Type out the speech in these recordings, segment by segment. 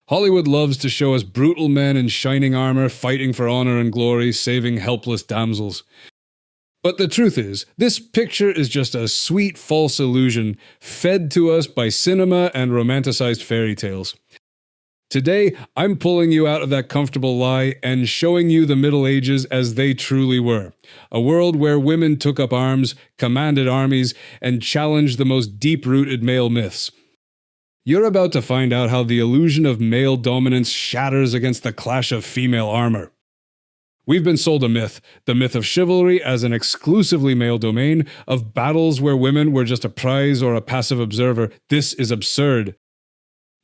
Hollywood loves to show us brutal men in shining armor fighting for honor and glory, saving helpless damsels. But the truth is, this picture is just a sweet false illusion fed to us by cinema and romanticized fairy tales. Today, I'm pulling you out of that comfortable lie and showing you the Middle Ages as they truly were. A world where women took up arms, commanded armies, and challenged the most deep-rooted male myths. You're about to find out how the illusion of male dominance shatters against the clash of female armor. We've been sold a myth, the myth of chivalry as an exclusively male domain, of battles where women were just a prize or a passive observer. This is absurd.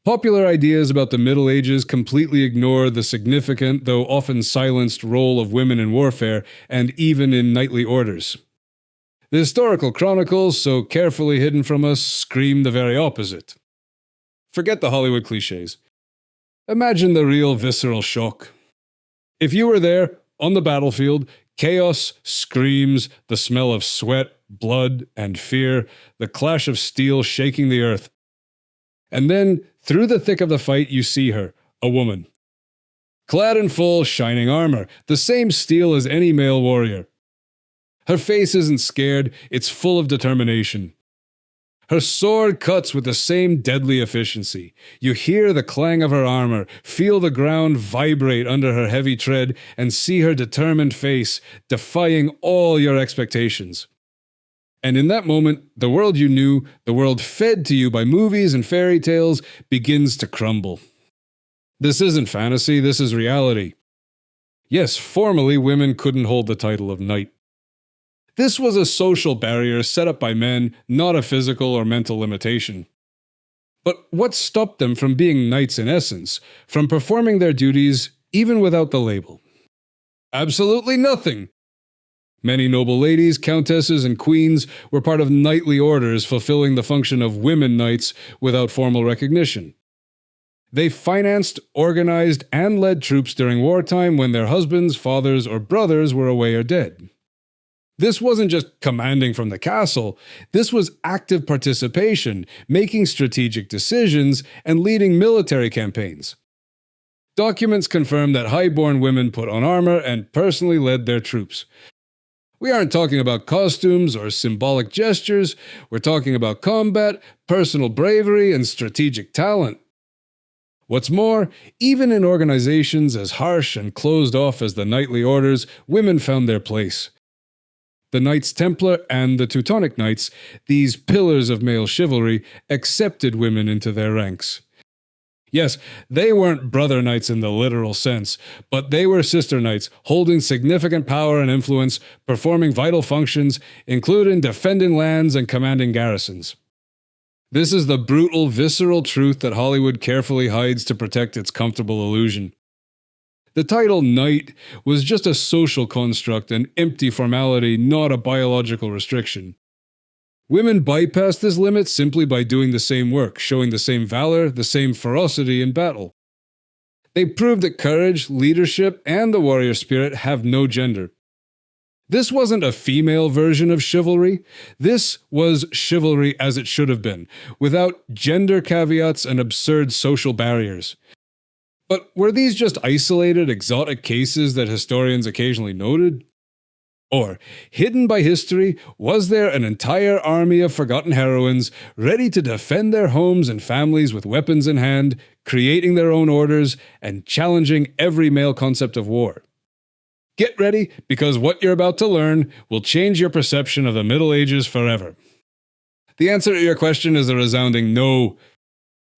Popular ideas about the Middle Ages completely ignore the significant, though often silenced, role of women in warfare, and even in knightly orders. The historical chronicles, so carefully hidden from us, scream the very opposite. Forget the Hollywood cliches. Imagine the real visceral shock. If you were there, on the battlefield, chaos screams, the smell of sweat, blood, and fear, the clash of steel shaking the earth. And then, through the thick of the fight, you see her, a woman. Clad in full, shining armor, the same steel as any male warrior. Her face isn't scared, it's full of determination. Her sword cuts with the same deadly efficiency. You hear the clang of her armor, feel the ground vibrate under her heavy tread, and see her determined face, defying all your expectations. And in that moment, the world you knew, the world fed to you by movies and fairy tales, begins to crumble. This isn't fantasy, this is reality. Yes, formally women couldn't hold the title of knight. This was a social barrier set up by men, not a physical or mental limitation. But what stopped them from being knights in essence, from performing their duties even without the label? Absolutely nothing! Many noble ladies, countesses, and queens were part of knightly orders fulfilling the function of women knights without formal recognition. They financed, organized, and led troops during wartime when their husbands, fathers, or brothers were away or dead. This wasn't just commanding from the castle, this was active participation, making strategic decisions, and leading military campaigns. Documents confirm that high-born women put on armor and personally led their troops. We aren't talking about costumes or symbolic gestures, we're talking about combat, personal bravery, and strategic talent. What's more, even in organizations as harsh and closed off as the knightly orders, women found their place. The Knights Templar and the Teutonic Knights, these pillars of male chivalry, accepted women into their ranks. Yes, they weren't brother knights in the literal sense, but they were sister knights, holding significant power and influence, performing vital functions, including defending lands and commanding garrisons. This is the brutal, visceral truth that Hollywood carefully hides to protect its comfortable illusion. The title knight was just a social construct, an empty formality, not a biological restriction. Women bypassed this limit simply by doing the same work, showing the same valor, the same ferocity in battle. They proved that courage, leadership, and the warrior spirit have no gender. This wasn't a female version of chivalry. This was chivalry as it should have been, without gender caveats and absurd social barriers. But were these just isolated, exotic cases that historians occasionally noted? Or, hidden by history, was there an entire army of forgotten heroines ready to defend their homes and families with weapons in hand, creating their own orders, and challenging every male concept of war? Get ready, because what you're about to learn will change your perception of the Middle Ages forever. The answer to your question is a resounding no.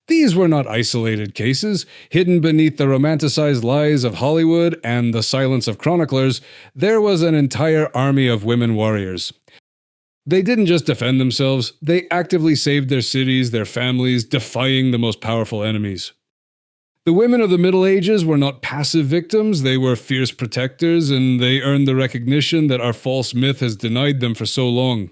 These were not isolated cases, hidden beneath the romanticized lies of Hollywood and the silence of chroniclers. There was an entire army of women warriors. They didn't just defend themselves, they actively saved their cities, their families, defying the most powerful enemies. The women of the Middle Ages were not passive victims, they were fierce protectors, and they earned the recognition that our false myth has denied them for so long.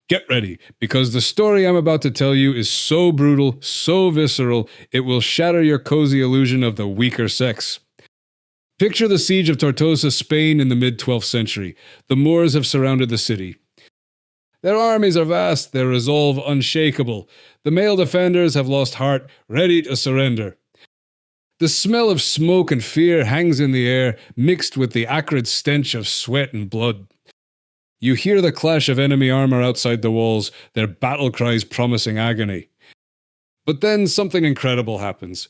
Get ready, because the story I'm about to tell you is so brutal, so visceral, it will shatter your cozy illusion of the weaker sex. Picture the siege of Tortosa, Spain in the mid-12th century. The Moors have surrounded the city. Their armies are vast, their resolve unshakable. The male defenders have lost heart, ready to surrender. The smell of smoke and fear hangs in the air, mixed with the acrid stench of sweat and blood. You hear the clash of enemy armor outside the walls, their battle cries promising agony. But then something incredible happens.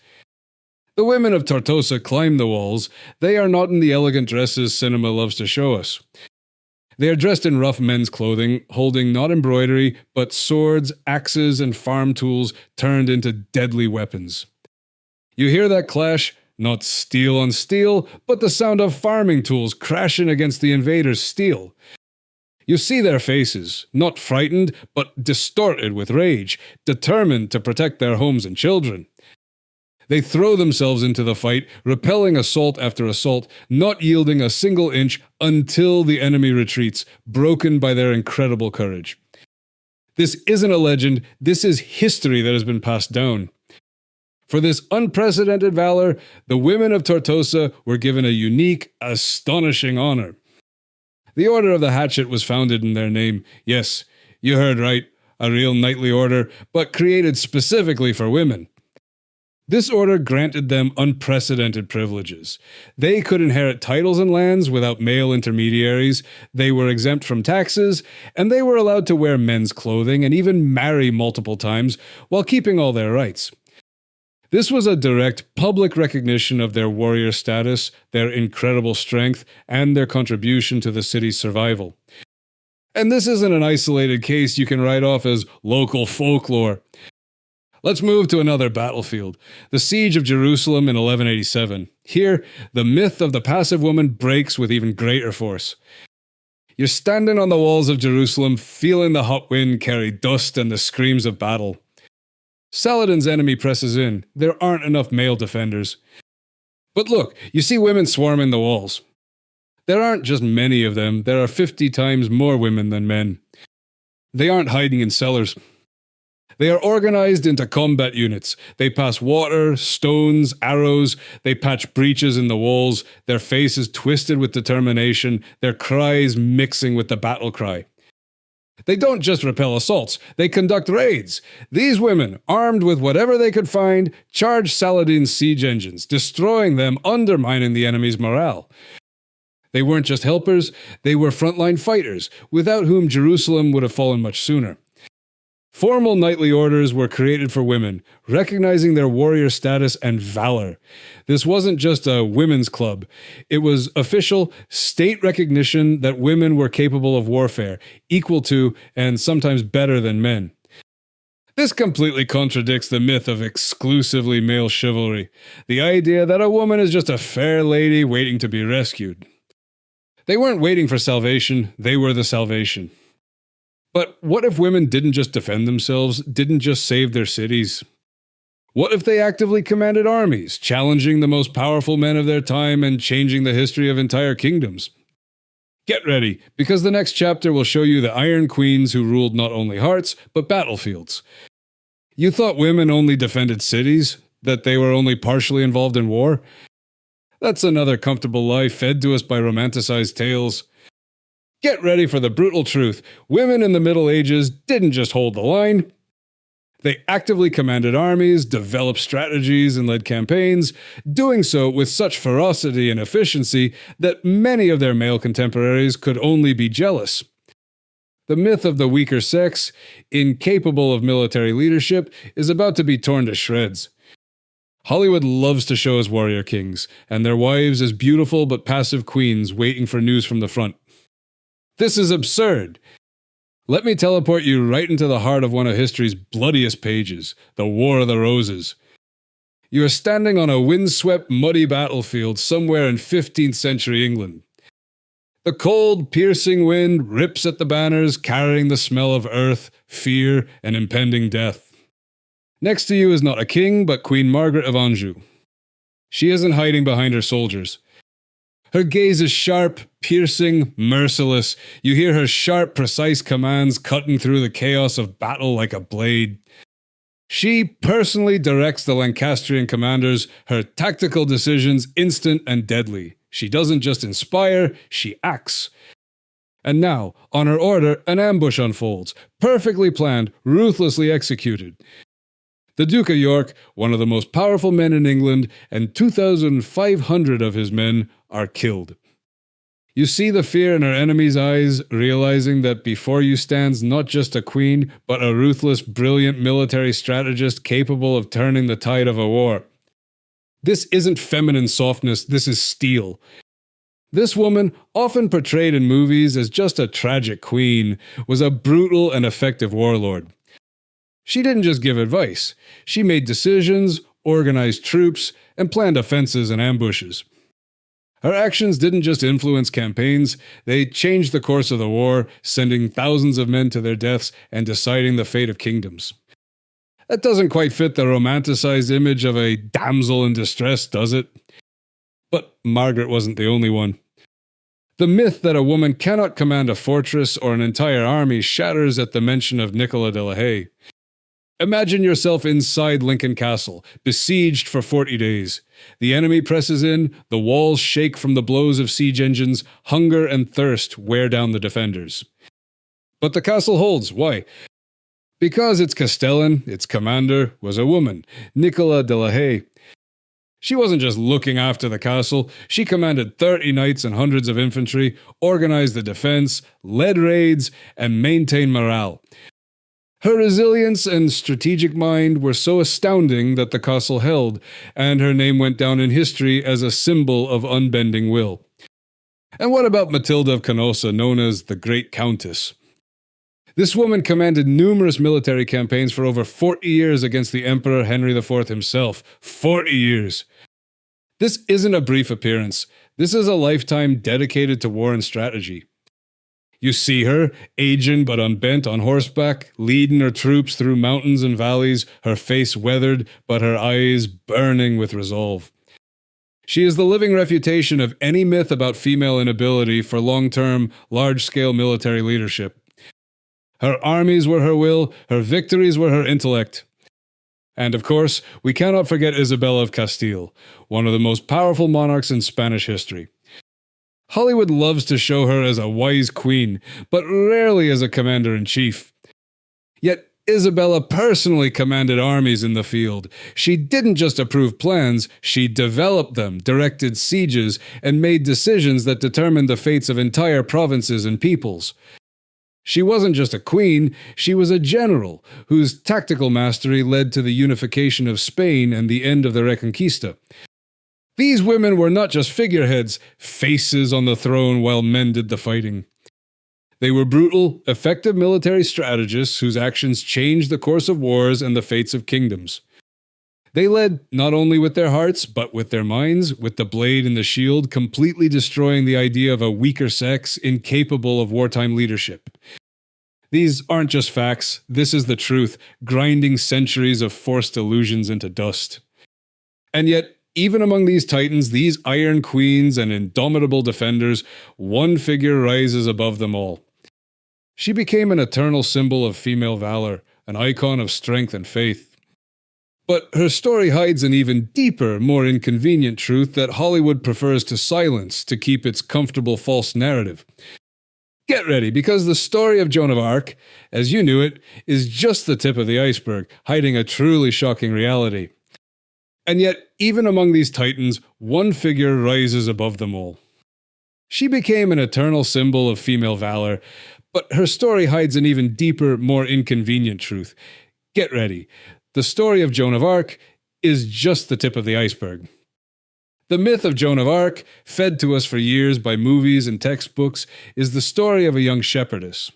The women of Tortosa climb the walls. They are not in the elegant dresses cinema loves to show us. They are dressed in rough men's clothing, holding not embroidery, but swords, axes, and farm tools turned into deadly weapons. You hear that clash, not steel on steel, but the sound of farming tools crashing against the invaders' steel. You see their faces, not frightened, but distorted with rage, determined to protect their homes and children. They throw themselves into the fight, repelling assault after assault, not yielding a single inch until the enemy retreats, broken by their incredible courage. This isn't a legend, this is history that has been passed down. For this unprecedented valor, the women of Tortosa were given a unique, astonishing honor. The Order of the Hatchet was founded in their name. Yes, you heard right, a real knightly order, but created specifically for women. This order granted them unprecedented privileges. They could inherit titles and lands without male intermediaries, they were exempt from taxes, and they were allowed to wear men's clothing and even marry multiple times while keeping all their rights. This was a direct public recognition of their warrior status, their incredible strength, and their contribution to the city's survival. And this isn't an isolated case you can write off as local folklore. Let's move to another battlefield, the Siege of Jerusalem in 1187. Here, the myth of the passive woman breaks with even greater force. You're standing on the walls of Jerusalem, feeling the hot wind carry dust and the screams of battle. Saladin's enemy presses in. There aren't enough male defenders. But look, you see women swarming the walls. There aren't just many of them, there are 50 times more women than men. They aren't hiding in cellars. They are organized into combat units. They pass water, stones, arrows. They patch breaches in the walls, their faces twisted with determination, their cries mixing with the battle cry. They don't just repel assaults, they conduct raids. These women, armed with whatever they could find, charge Saladin's siege engines, destroying them, undermining the enemy's morale. They weren't just helpers, they were frontline fighters, without whom Jerusalem would have fallen much sooner. Formal knightly orders were created for women, recognizing their warrior status and valor. This wasn't just a women's club. It was official, state recognition that women were capable of warfare, equal to, and sometimes better than men. This completely contradicts the myth of exclusively male chivalry, the idea that a woman is just a fair lady waiting to be rescued. They weren't waiting for salvation, they were the salvation. But what if women didn't just defend themselves, didn't just save their cities? What if they actively commanded armies, challenging the most powerful men of their time and changing the history of entire kingdoms? Get ready, because the next chapter will show you the Iron Queens who ruled not only hearts, but battlefields. You thought women only defended cities? That they were only partially involved in war? That's another comfortable lie fed to us by romanticized tales. Get ready for the brutal truth. Women in the Middle Ages didn't just hold the line. They actively commanded armies, developed strategies, and led campaigns, doing so with such ferocity and efficiency that many of their male contemporaries could only be jealous. The myth of the weaker sex, incapable of military leadership, is about to be torn to shreds. Hollywood loves to show us warrior kings, and their wives as beautiful but passive queens waiting for news from the front. This is absurd. Let me teleport you right into the heart of one of history's bloodiest pages, the War of the Roses. You are standing on a windswept, muddy battlefield somewhere in 15th century England. The cold, piercing wind rips at the banners, carrying the smell of earth, fear, and impending death. Next to you is not a king, but Queen Margaret of Anjou. She isn't hiding behind her soldiers. Her gaze is sharp, piercing, merciless. You hear her sharp, precise commands cutting through the chaos of battle like a blade. She personally directs the Lancastrian commanders, her tactical decisions instant and deadly. She doesn't just inspire, she acts. And now, on her order, an ambush unfolds, perfectly planned, ruthlessly executed. The Duke of York, one of the most powerful men in England, and 2,500 of his men are killed. You see the fear in her enemy's eyes, realizing that before you stands not just a queen, but a ruthless, brilliant military strategist capable of turning the tide of a war. This isn't feminine softness, this is steel. This woman, often portrayed in movies as just a tragic queen, was a brutal and effective warlord. She didn't just give advice. She made decisions, organized troops, and planned offenses and ambushes. Her actions didn't just influence campaigns, they changed the course of the war, sending thousands of men to their deaths and deciding the fate of kingdoms. That doesn't quite fit the romanticized image of a damsel in distress, does it? But Margaret wasn't the only one. The myth that a woman cannot command a fortress or an entire army shatters at the mention of Nicola de la Haye. Imagine yourself inside Lincoln Castle, besieged for 40 days. The enemy presses in, the walls shake from the blows of siege engines, hunger and thirst wear down the defenders. But the castle holds. Why? Because its castellan, its commander, was a woman, Nicola de la Haye. She wasn't just looking after the castle, she commanded 30 knights and hundreds of infantry, organized the defense, led raids, and maintained morale. Her resilience and strategic mind were so astounding that the castle held, and her name went down in history as a symbol of unbending will. And what about Matilda of Canossa, known as the Great Countess? This woman commanded numerous military campaigns for over 40 years against the Emperor Henry IV himself. 40 years! This isn't a brief appearance. This is a lifetime dedicated to war and strategy. You see her, aging but unbent on horseback, leading her troops through mountains and valleys, her face weathered, but her eyes burning with resolve. She is the living refutation of any myth about female inability for long-term, large-scale military leadership. Her armies were her will, her victories were her intellect. And of course, we cannot forget Isabella of Castile, one of the most powerful monarchs in Spanish history. Hollywood loves to show her as a wise queen, but rarely as a commander-in-chief. Yet Isabella personally commanded armies in the field. She didn't just approve plans, she developed them, directed sieges, and made decisions that determined the fates of entire provinces and peoples. She wasn't just a queen, she was a general, whose tactical mastery led to the unification of Spain and the end of the Reconquista. These women were not just figureheads, faces on the throne while men did the fighting. They were brutal, effective military strategists whose actions changed the course of wars and the fates of kingdoms. They led not only with their hearts, but with their minds, with the blade and the shield, completely destroying the idea of a weaker sex incapable of wartime leadership. These aren't just facts, this is the truth, grinding centuries of forced illusions into dust. And yet, even among these titans, these iron queens and indomitable defenders, one figure rises above them all. She became an eternal symbol of female valor, an icon of strength and faith. But her story hides an even deeper, more inconvenient truth that Hollywood prefers to silence to keep its comfortable false narrative. Get ready, because the story of Joan of Arc, as you knew it, is just the tip of the iceberg, hiding a truly shocking reality. And yet, even among these titans, one figure rises above them all. She became an eternal symbol of female valor, but her story hides an even deeper, more inconvenient truth. Get ready. The story of Joan of Arc is just the tip of the iceberg. The myth of Joan of Arc, fed to us for years by movies and textbooks, is the story of a young shepherdess.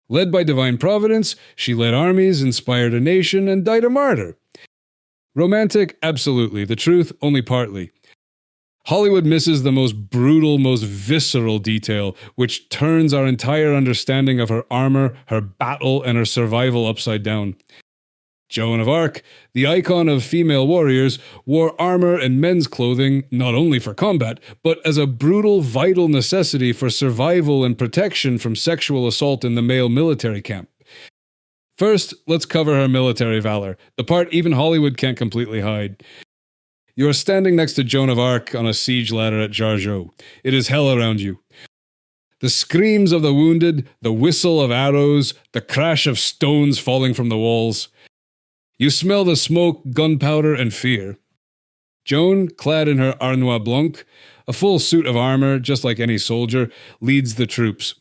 Led by divine providence, she led armies, inspired a nation, and died a martyr. Romantic? Absolutely. The truth? Only partly. Hollywood misses the most brutal, most visceral detail, which turns our entire understanding of her armor, her battle, and her survival upside down. Joan of Arc, the icon of female warriors, wore armor and men's clothing not only for combat, but as a brutal, vital necessity for survival and protection from sexual assault in the male military camp. First, let's cover her military valor, the part even Hollywood can't completely hide. You are standing next to Joan of Arc on a siege ladder at Jargeau. It is hell around you. The screams of the wounded, the whistle of arrows, the crash of stones falling from the walls. You smell the smoke, gunpowder, and fear. Joan, clad in her arnois blanc, a full suit of armor, just like any soldier, leads the troops.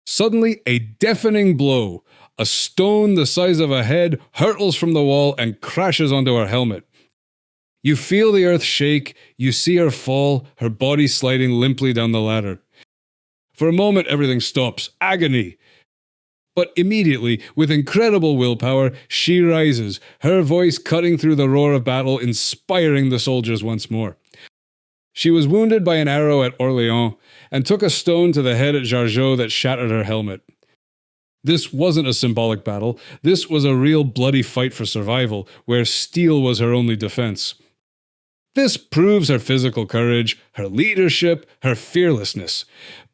Suddenly, a deafening blow. A stone the size of a head hurtles from the wall and crashes onto her helmet. You feel the earth shake, you see her fall, her body sliding limply down the ladder. For a moment, everything stops. Agony. But immediately, with incredible willpower, she rises, her voice cutting through the roar of battle, inspiring the soldiers once more. She was wounded by an arrow at Orléans, and took a stone to the head at Jargeau that shattered her helmet. This wasn't a symbolic battle, this was a real bloody fight for survival, where steel was her only defense. This proves her physical courage, her leadership, her fearlessness.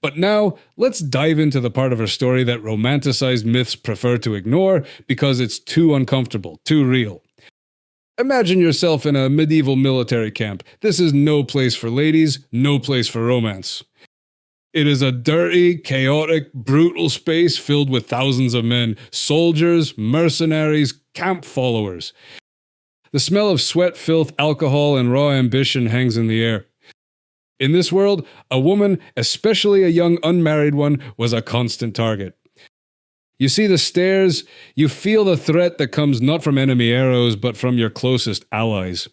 But now, let's dive into the part of her story that romanticized myths prefer to ignore because it's too uncomfortable, too real. Imagine yourself in a medieval military camp. This is no place for ladies, no place for romance. It is a dirty, chaotic, brutal space filled with thousands of men, soldiers, mercenaries, camp followers. The smell of sweat, filth, alcohol, and raw ambition hangs in the air. In this world, a woman, especially a young unmarried one, was a constant target. You see the stares, you feel the threat that comes not from enemy arrows, but from your closest allies.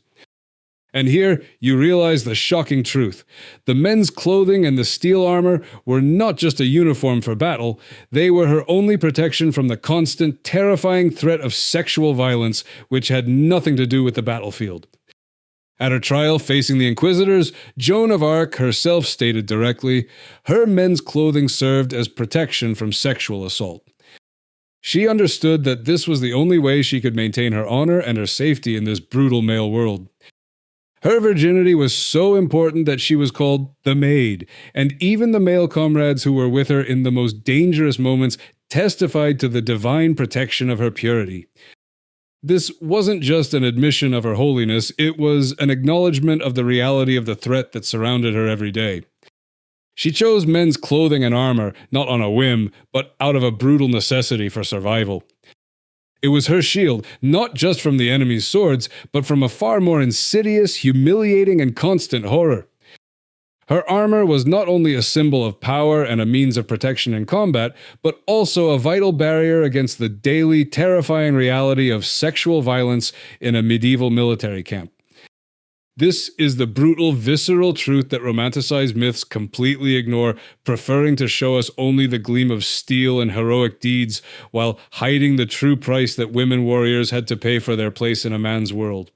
And here, you realize the shocking truth. The men's clothing and the steel armor were not just a uniform for battle, they were her only protection from the constant, terrifying threat of sexual violence, which had nothing to do with the battlefield. At her trial facing the Inquisitors, Joan of Arc herself stated directly, her men's clothing served as protection from sexual assault. She understood that this was the only way she could maintain her honor and her safety in this brutal male world. Her virginity was so important that she was called the Maid, and even the male comrades who were with her in the most dangerous moments testified to the divine protection of her purity. This wasn't just an admission of her holiness, it was an acknowledgement of the reality of the threat that surrounded her every day. She chose men's clothing and armor, not on a whim, but out of a brutal necessity for survival. It was her shield, not just from the enemy's swords, but from a far more insidious, humiliating, and constant horror. Her armor was not only a symbol of power and a means of protection in combat, but also a vital barrier against the daily, terrifying reality of sexual violence in a medieval military camp. This is the brutal, visceral truth that romanticized myths completely ignore, preferring to show us only the gleam of steel and heroic deeds, while hiding the true price that women warriors had to pay for their place in a man's world.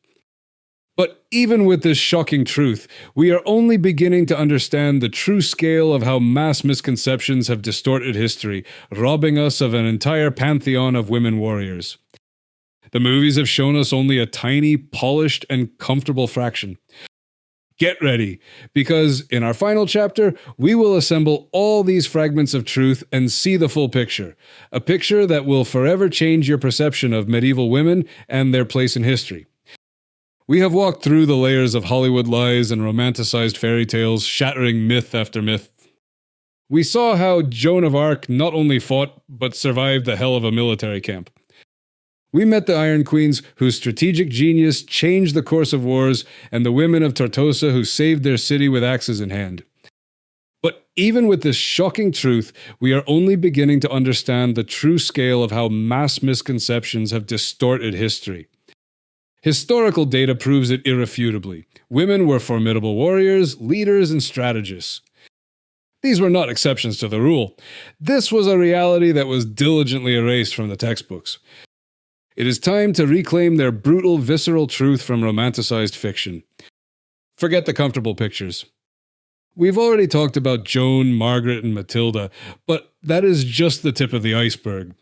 But even with this shocking truth, we are only beginning to understand the true scale of how mass misconceptions have distorted history, robbing us of an entire pantheon of women warriors. The movies have shown us only a tiny, polished, and comfortable fraction. Get ready, because in our final chapter, we will assemble all these fragments of truth and see the full picture. A picture that will forever change your perception of medieval women and their place in history. We have walked through the layers of Hollywood lies and romanticized fairy tales, shattering myth after myth. We saw how Joan of Arc not only fought, but survived the hell of a military camp. We met the Iron Queens whose strategic genius changed the course of wars, and the women of Tortosa who saved their city with axes in hand. But even with this shocking truth, we are only beginning to understand the true scale of how mass misconceptions have distorted history. Historical data proves it irrefutably. Women were formidable warriors, leaders, and strategists. These were not exceptions to the rule. This was a reality that was diligently erased from the textbooks. It is time to reclaim their brutal, visceral truth from romanticized fiction. Forget the comfortable pictures. We've already talked about Joan, Margaret, and Matilda, but that is just the tip of the iceberg.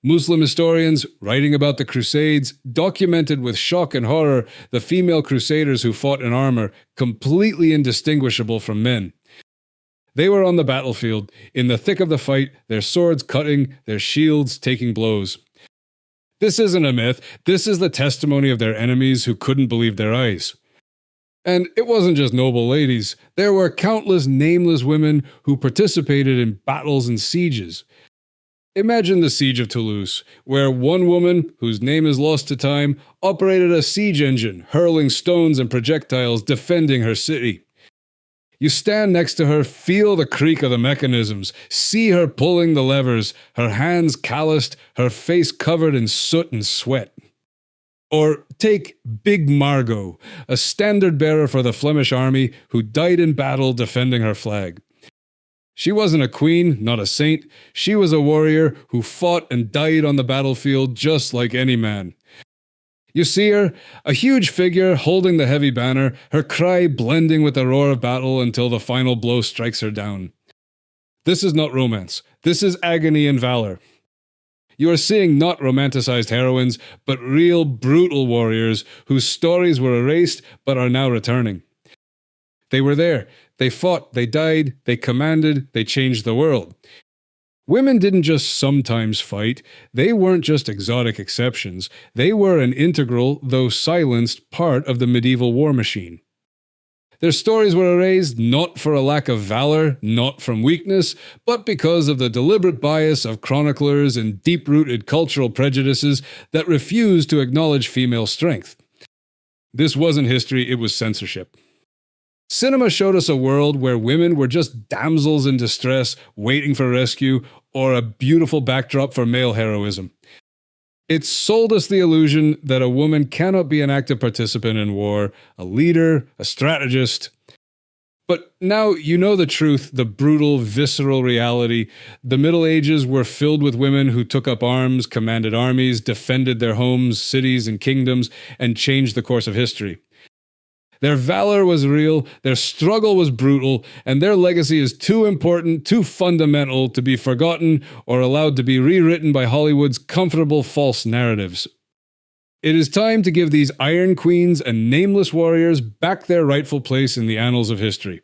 Muslim historians, writing about the Crusades, documented with shock and horror the female crusaders who fought in armor, completely indistinguishable from men. They were on the battlefield, in the thick of the fight, their swords cutting, their shields taking blows. This isn't a myth, this is the testimony of their enemies who couldn't believe their eyes. And it wasn't just noble ladies, there were countless nameless women who participated in battles and sieges. Imagine the Siege of Toulouse, where one woman, whose name is lost to time, operated a siege engine, hurling stones and projectiles defending her city. You stand next to her, feel the creak of the mechanisms, see her pulling the levers, her hands calloused, her face covered in soot and sweat. Or take Big Margot, a standard bearer for the Flemish army who died in battle defending her flag. She wasn't a queen, not a saint. She was a warrior who fought and died on the battlefield just like any man. You see her, a huge figure holding the heavy banner, her cry blending with the roar of battle until the final blow strikes her down. This is not romance. This is agony and valor. You are seeing not romanticized heroines, but real brutal warriors whose stories were erased but are now returning. They were there. They fought, they died, they commanded, they changed the world. Women didn't just sometimes fight, they weren't just exotic exceptions, they were an integral, though silenced, part of the medieval war machine. Their stories were erased not for a lack of valor, not from weakness, but because of the deliberate bias of chroniclers and deep-rooted cultural prejudices that refused to acknowledge female strength. This wasn't history, it was censorship. Cinema showed us a world where women were just damsels in distress, waiting for rescue, or a beautiful backdrop for male heroism. It sold us the illusion that a woman cannot be an active participant in war, a leader, a strategist. But now you know the truth, the brutal, visceral reality. The Middle Ages were filled with women who took up arms, commanded armies, defended their homes, cities, and kingdoms, and changed the course of history. Their valor was real, their struggle was brutal, and their legacy is too important, too fundamental to be forgotten or allowed to be rewritten by Hollywood's comfortable false narratives. It is time to give these Iron Queens and nameless warriors back their rightful place in the annals of history.